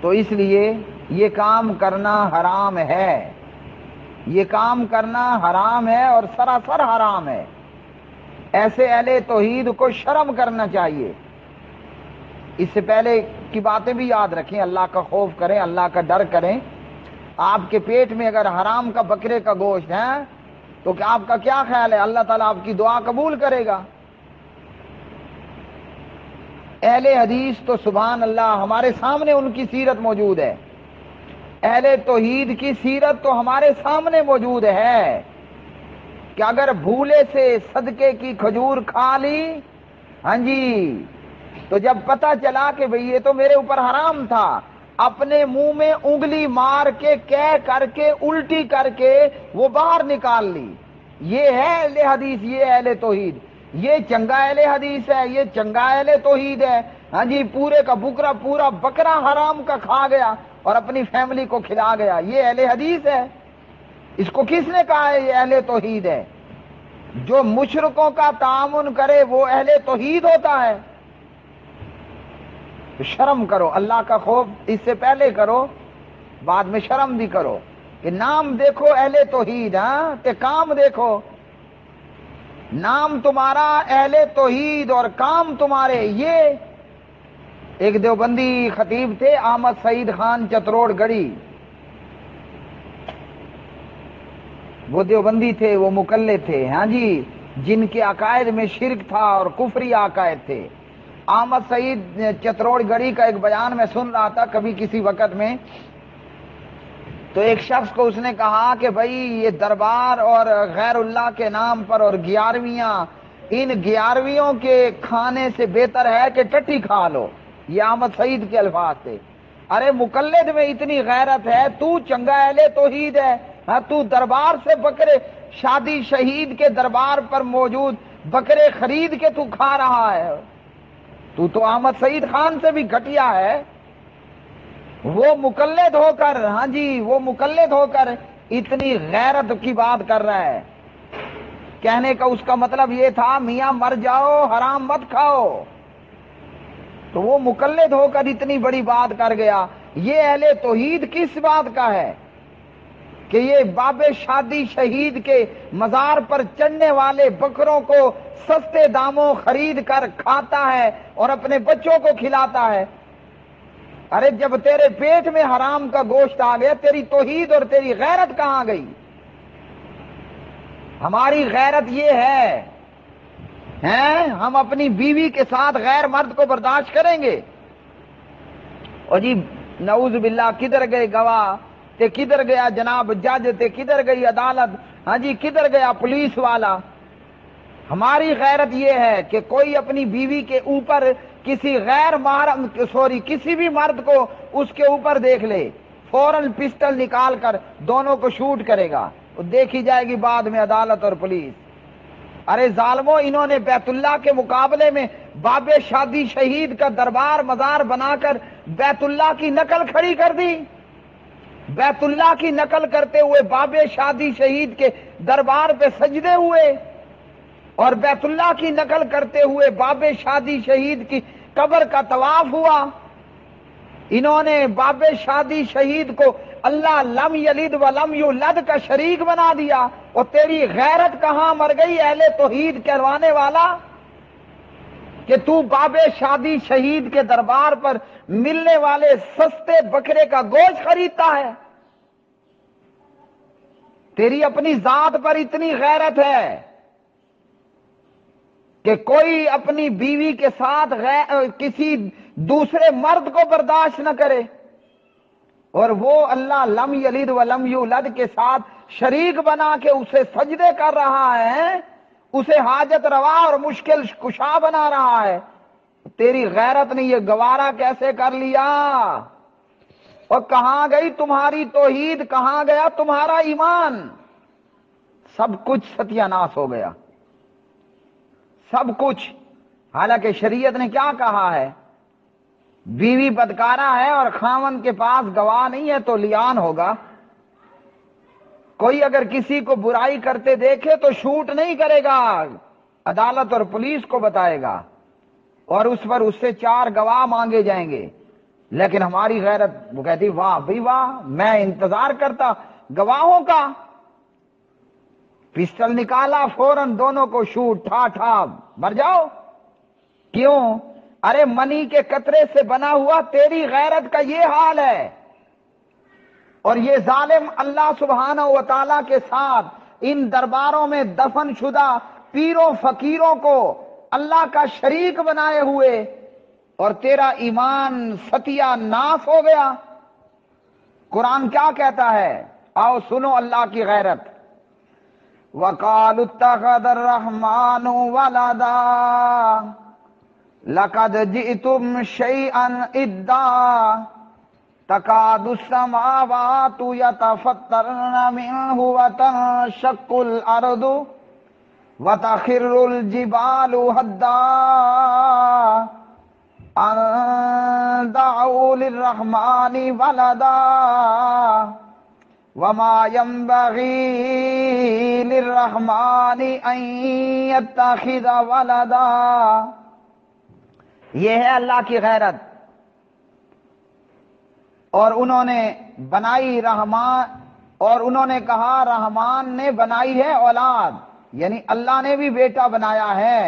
تو اس لیے یہ کام کرنا حرام ہے، یہ کام کرنا حرام ہے اور سراسر حرام ہے۔ ایسے اہل توحید کو شرم کرنا چاہیے۔ اس سے پہلے کی باتیں بھی یاد رکھیں، اللہ کا خوف کریں، اللہ کا ڈر کریں۔ آپ کے پیٹ میں اگر حرام کا بکرے کا گوشت ہے تو آپ کا کیا خیال ہے؟ اللہ تعالیٰ آپ کی دعا قبول کرے گا؟ اہل حدیث تو سبحان اللہ ہمارے سامنے ان کی سیرت موجود ہے، اہل توحید کی سیرت تو ہمارے سامنے موجود ہے کہ اگر بھولے سے صدقے کی کھجور کھا لی، ہاں جی، تو جب پتہ چلا کہ بھئی یہ تو میرے اوپر حرام تھا، اپنے منہ میں انگلی مار کے کہہ کر کے الٹی کر کے وہ باہر نکال لی۔ یہ ہے اہل حدیث، یہ اہل توحید، یہ چنگا اہل حدیث ہے، یہ چنگا اہل توحید ہے۔ ہاں جی، پورے کا پورا بکرا حرام کا کھا گیا اور اپنی فیملی کو کھلا گیا، یہ اہل حدیث ہے؟ اس کو کس نے کہا ہے یہ اہل توحید ہے؟ جو مشرکوں کا تعاون کرے وہ اہل توحید ہوتا ہے۔ تو شرم کرو، اللہ کا خوف اس سے پہلے کرو، بعد میں شرم بھی کرو کہ نام دیکھو اہل توحید، ہاں کہ کام دیکھو۔ نام تمہارا اہل توحید اور کام تمہارے۔ یہ ایک دیوبندی خطیب تھے احمد سعید خان چتروڑ گڑھی، وہ دیوبندی تھے، وہ مقلد تھے، ہاں جی، جن کے عقائد میں شرک تھا اور کفری عقائد تھے۔ احمد سعید چتروڑ گڑھی کا ایک بیان میں سن رہا تھا کبھی کسی وقت میں، تو ایک شخص کو اس نے کہا کہ بھائی یہ دربار اور غیر اللہ کے نام پر اور گیارہویاں، ان گیارہویوں کے کھانے سے بہتر ہے کہ ٹٹی کھا لو۔ یہ احمد سعید کے الفاظ تھے۔ ارے مقلد میں اتنی غیرت ہے، تو چنگا اہل توحید ہے، ہاں تو دربار سے بکرے، شادی شہید کے دربار پر موجود بکرے خرید کے تو کھا رہا ہے، تو احمد سعید خان سے بھی گھٹیا ہے۔ وہ مقلد ہو کر، ہاں جی، وہ مقلد ہو کر اتنی غیرت کی بات کر رہا ہے۔ کہنے کا اس کا مطلب یہ تھا میاں مر جاؤ حرام مت کھاؤ، تو وہ مقلد ہو کر اتنی بڑی بات کر گیا۔ یہ اہل توحید کس بات کا ہے کہ یہ باب شادی شہید کے مزار پر چڑھنے والے بکروں کو سستے داموں خرید کر کھاتا ہے اور اپنے بچوں کو کھلاتا ہے؟ ارے جب تیرے پیٹ میں حرام کا گوشت آ گیا، تیری توحید اور تیری غیرت کہاں گئی؟ ہماری غیرت یہ ہے ہم اپنی بیوی کے ساتھ غیر مرد کو برداشت کریں گے؟ اور جی نعوذ باللہ، کدھر گئے گواہ تے، کدھر گیا جناب جج تے، کدھر گئی عدالت، ہاں جی کدھر گیا پولیس والا؟ ہماری غیرت یہ ہے کہ کوئی اپنی بیوی کے اوپر کسی غیر محرم کسی بھی مرد کو اس کے اوپر دیکھ لے، فوراً پسٹل نکال کر دونوں کو شوٹ کرے گا، دیکھی جائے گی بعد میں عدالت اور پولیس۔ ارے ظالموں، انہوں نے بیت اللہ کے مقابلے میں باب شادی شہید کا دربار مزار بنا کر بیت اللہ کی نقل کھڑی کر دی۔ بیت اللہ کی نقل کرتے ہوئے باب شادی شہید کے دربار پہ سجدے ہوئے، اور بیت اللہ کی نقل کرتے ہوئے باب شادی شہید کی قبر کا طواف ہوا۔ انہوں نے باب شادی شہید کو اللہ لم یلد ولم یولد کا شریک بنا دیا، اور تیری غیرت کہاں مر گئی اہل توحید کہلوانے والا کہ تو باب شادی شہید کے دربار پر ملنے والے سستے بکرے کا گوشت خریدتا ہے؟ تیری اپنی ذات پر اتنی غیرت ہے کہ کوئی اپنی بیوی کے ساتھ کسی دوسرے مرد کو برداشت نہ کرے، اور وہ اللہ لم یلد ولم یولد کے ساتھ شریک بنا کے اسے سجدے کر رہا ہے، اسے حاجت روا اور مشکل کشا بنا رہا ہے۔ تیری غیرت نے یہ گوارا کیسے کر لیا؟ اور کہاں گئی تمہاری توحید، کہاں گیا تمہارا ایمان؟ سب کچھ ستیہ ناش ہو گیا، سب کچھ۔ حالانکہ شریعت نے کیا کہا ہے؟ بیوی بدکارہ ہے اور خاوند کے پاس گواہ نہیں ہے تو لیان ہوگا۔ کوئی اگر کسی کو برائی کرتے دیکھے تو شوٹ نہیں کرے گا، عدالت اور پولیس کو بتائے گا، اور اس پر اس سے 4 گواہ مانگے جائیں گے۔ لیکن ہماری غیرت، وہ کہتی واہ بھائی واہ، میں انتظار کرتا گواہوں کا. پسٹل نکالا، فوراً دونوں کو شوٹ، ٹھا ٹھا مر جاؤ. کیوں؟ ارے منی کے قطرے سے بنا ہوا تیری غیرت کا یہ حال ہے. اور یہ ظالم اللہ سبحانہ و تعالی کے ساتھ ان درباروں میں دفن شدہ پیروں فقیروں کو اللہ کا شریک بنائے ہوئے، اور تیرا ایمان ستیہ ناس ہو گیا. قرآن کیا کہتا ہے؟ آؤ سنو اللہ کی غیرت. وَقَالُوا اتَّخَذَ الرَّحْمَنُ وَلَدًا لَقَدْ جِئْتُمْ شَيْئًا إِدًّا تَكَادُ السَّمَاوَاتُ يَتَفَطَّرْنَ مِنْهُ وَتَنشَقُّ الْأَرْضُ وَتَخِرُّ الْجِبَالُ هَدًّا أَن دَعَوْا لِلرَّحْمَنِ وَلَدًا وَمَا يَنبَغِي لِلرَّحْمَنِ أَن يَتَّخِذَ وَلَدًا. یہ ہے اللہ کی غیرت. اور انہوں نے بنائی رحمان، اور انہوں نے کہا رحمان نے بنائی ہے اولاد، یعنی اللہ نے بھی بیٹا بنایا ہے.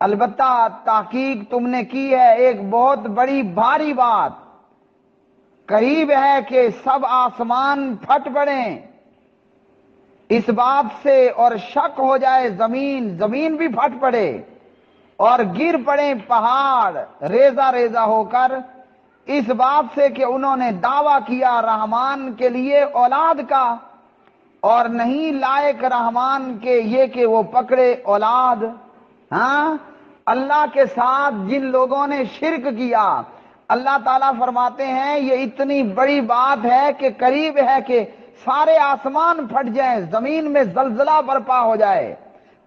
البتہ تحقیق تم نے کی ہے ایک بہت بڑی بھاری بات. قریب ہے کہ سب آسمان پھٹ پڑیں اس بات سے، اور شک ہو جائے زمین بھی پھٹ پڑے، اور گر پڑے پہاڑ ریزہ ریزہ ہو کر، اس بات سے کہ انہوں نے دعویٰ کیا رحمان کے لیے اولاد کا، اور نہیں لائق رحمان کے یہ کہ وہ پکڑے اولاد. ہاں، اللہ کے ساتھ جن لوگوں نے شرک کیا، اللہ تعالیٰ فرماتے ہیں یہ اتنی بڑی بات ہے کہ قریب ہے کہ سارے آسمان پھٹ جائیں، زمین میں زلزلہ برپا ہو جائے،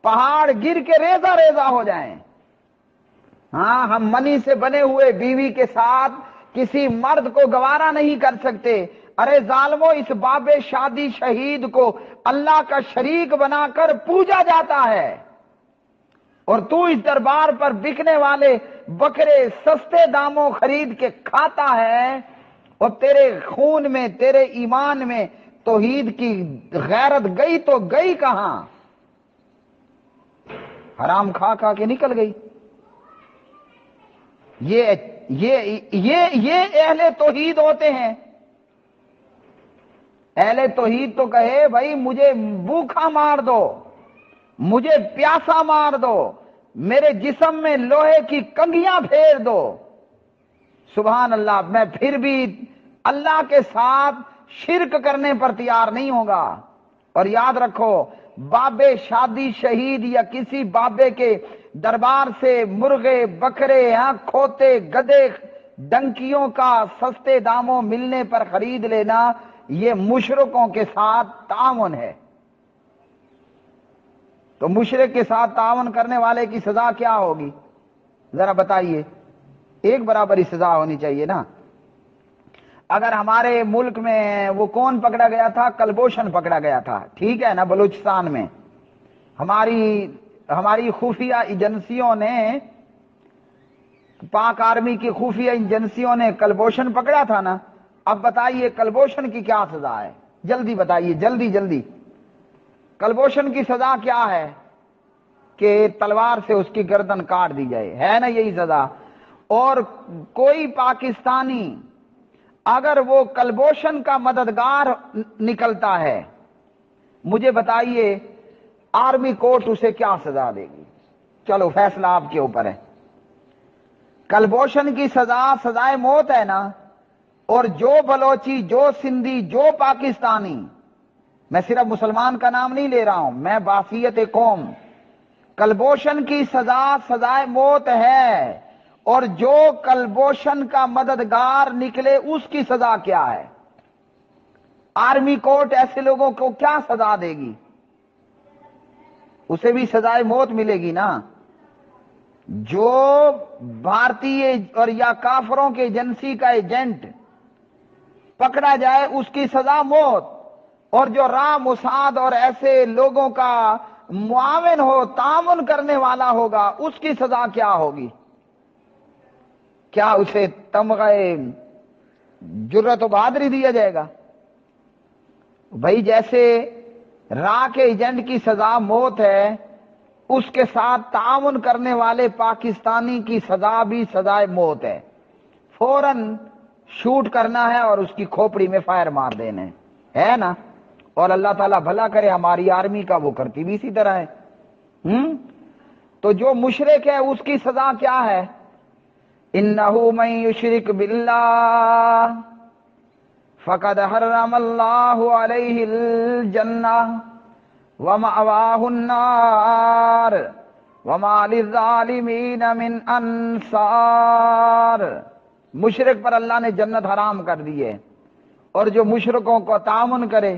پہاڑ گر کے ریزہ ریزہ ہو جائیں. ہاں، ہم منی سے بنے ہوئے بیوی کے ساتھ کسی مرد کو گوارا نہیں کر سکتے. ارے ظالمو، اس باب شادی شہید کو اللہ کا شریک بنا کر پوجا جاتا ہے، اور تو اس دربار پر بکنے والے بکرے سستے داموں خرید کے کھاتا ہے، اور تیرے خون میں، تیرے ایمان میں توحید کی غیرت گئی تو گئی کہاں؟ حرام کھا کھا کے نکل گئی. یہ اہل توحید ہوتے ہیں. اہل توحید تو کہے بھائی مجھے بھوکا مار دو، مجھے پیاسا مار دو، میرے جسم میں لوہے کی کنگھیاں پھیر دو، سبحان اللہ، میں پھر بھی اللہ کے ساتھ شرک کرنے پر تیار نہیں ہوگا. اور یاد رکھو، بابے شادی شہید یا کسی بابے کے دربار سے مرغے بکرے، کھوتے گدے ڈنکیوں کا سستے داموں ملنے پر خرید لینا، یہ مشرکوں کے ساتھ تعاون ہے. تو مشرک کے ساتھ تعاون کرنے والے کی سزا کیا ہوگی؟ ذرا بتائیے. ایک برابر ہی سزا ہونی چاہیے نا. اگر ہمارے ملک میں وہ کون پکڑا گیا تھا؟ کلبھوشن پکڑا گیا تھا، ٹھیک ہے نا، بلوچستان میں. ہماری خفیہ ایجنسیوں نے، پاک آرمی کی خفیہ ایجنسیوں نے کلبھوشن پکڑا تھا نا. اب بتائیے کلبھوشن کی کیا سزا ہے؟ جلدی بتائیے، جلدی جلدی. کلبھوشن کی سزا کیا ہے؟ کہ تلوار سے اس کی گردن کاٹ دی جائے، ہے نا یہی سزا. اور کوئی پاکستانی اگر وہ کلبھوشن کا مددگار نکلتا ہے، مجھے بتائیے آرمی کورٹ اسے کیا سزا دے گی؟ چلو فیصلہ آپ کے اوپر ہے. کلبھوشن کی سزا سزائے موت ہے نا. اور جو بلوچی، جو سندھی، جو پاکستانی، میں صرف مسلمان کا نام نہیں لے رہا ہوں، میں بافیت قوم، کلبھوشن کی سزا سزائے موت ہے. اور جو کلبھوشن کا مددگار نکلے اس کی سزا کیا ہے؟ آرمی کورٹ ایسے لوگوں کو کیا سزا دے گی؟ اسے بھی سزائے موت ملے گی نا. جو بھارتی اور یا کافروں کے ایجنسی کا ایجنٹ پکڑا جائے اس کی سزا موت، اور جو راہ موساد اور ایسے لوگوں کا معاون ہو، تعاون کرنے والا ہوگا، اس کی سزا کیا ہوگی؟ کیا اسے تمغہ جرت و بہادری دیا جائے گا؟ بھائی جیسے راہ کے ایجنٹ کی سزا موت ہے، اس کے ساتھ تعاون کرنے والے پاکستانی کی سزا بھی سزائے موت ہے، فوراً شوٹ کرنا ہے اور اس کی کھوپڑی میں فائر مار دینے ہے نا۔ اور اللہ تعالیٰ بھلا کرے ہماری آرمی کا، وہ کرتی بھی اسی طرح ہے۔ تو جو مشرک ہے اس کی سزا کیا ہے؟ انہ من یشرک باللہ فقد حرم اللہ علیہ الجنہ ومأواہ النار وما للظالمین من انصار۔ مشرک پر اللہ نے جنت حرام کر دی ہے، اور جو مشرکوں کو تعاون کرے،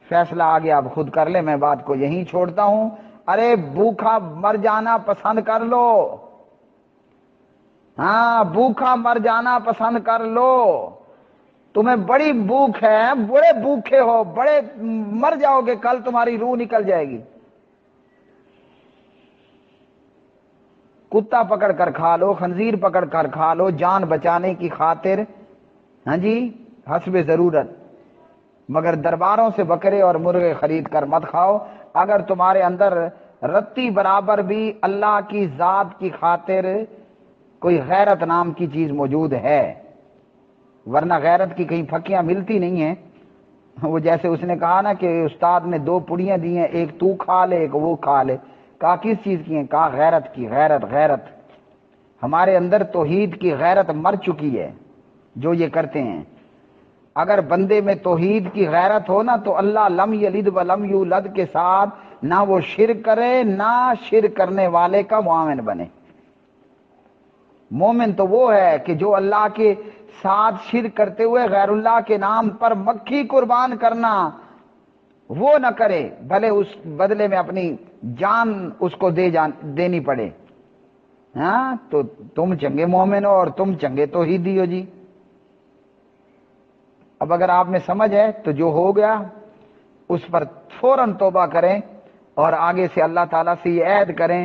فیصلہ آگے آپ خود کر لیں، میں بات کو یہیں چھوڑتا ہوں۔ ارے بھوکا مر جانا پسند کر لو، ہاں بھوکا مر جانا پسند کر لو، تمہیں بڑی بھوک ہے، بڑے بھوکے ہو، بڑے مر جاؤ گے، کل تمہاری روح نکل جائے گی۔ کتا پکڑ کر کھا لو، خنزیر پکڑ کر کھا لو، جان بچانے کی خاطر، ہاں جی، حسب ضرورت، مگر درباروں سے بکرے اور مرغے خرید کر مت کھاؤ۔ اگر تمہارے اندر رتی برابر بھی اللہ کی ذات کی خاطر کوئی غیرت نام کی چیز موجود ہے، ورنہ غیرت کی کہیں پھکیاں ملتی نہیں ہیں۔ وہ جیسے اس نے کہا نا کہ استاد نے 2 پڑیاں دی ہیں، ایک تو کھا لے ایک وہ کھا لے، کہا کس چیز کی ہیں؟ کہا غیرت کی۔ غیرت ہمارے اندر توحید کی غیرت مر چکی ہے جو یہ کرتے ہیں۔ اگر بندے میں توحید کی غیرت ہو نا تو اللہ لم یلد ولم یولد کے ساتھ نہ وہ شرک کرے نہ شرک کرنے والے کا معاون بنے۔ مومن تو وہ ہے کہ جو اللہ کے ساتھ شرک کرتے ہوئے غیر اللہ کے نام پر مکھی قربان کرنا وہ نہ کرے، بھلے اس بدلے میں اپنی جان اس کو دینی پڑے۔ ہاں تو تم چنگے مومن ہو اور تم چنگے توحیدی ہو جی۔ اب اگر آپ میں سمجھ ہے تو جو ہو گیا اس پر فوراً توبہ کریں اور آگے سے اللہ تعالیٰ سے یہ عہد کریں،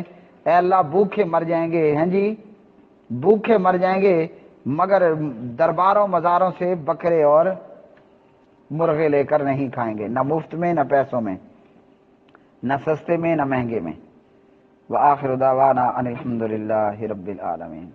اے اللہ بھوکے مر جائیں گے، ہیں جی بھوکے مر جائیں گے، مگر درباروں مزاروں سے بکرے اور مرغے لے کر نہیں کھائیں گے، نہ مفت میں نہ پیسوں میں، نہ سستے میں نہ مہنگے میں۔ وآخر دعوانا ان الحمد للہ رب العالمین۔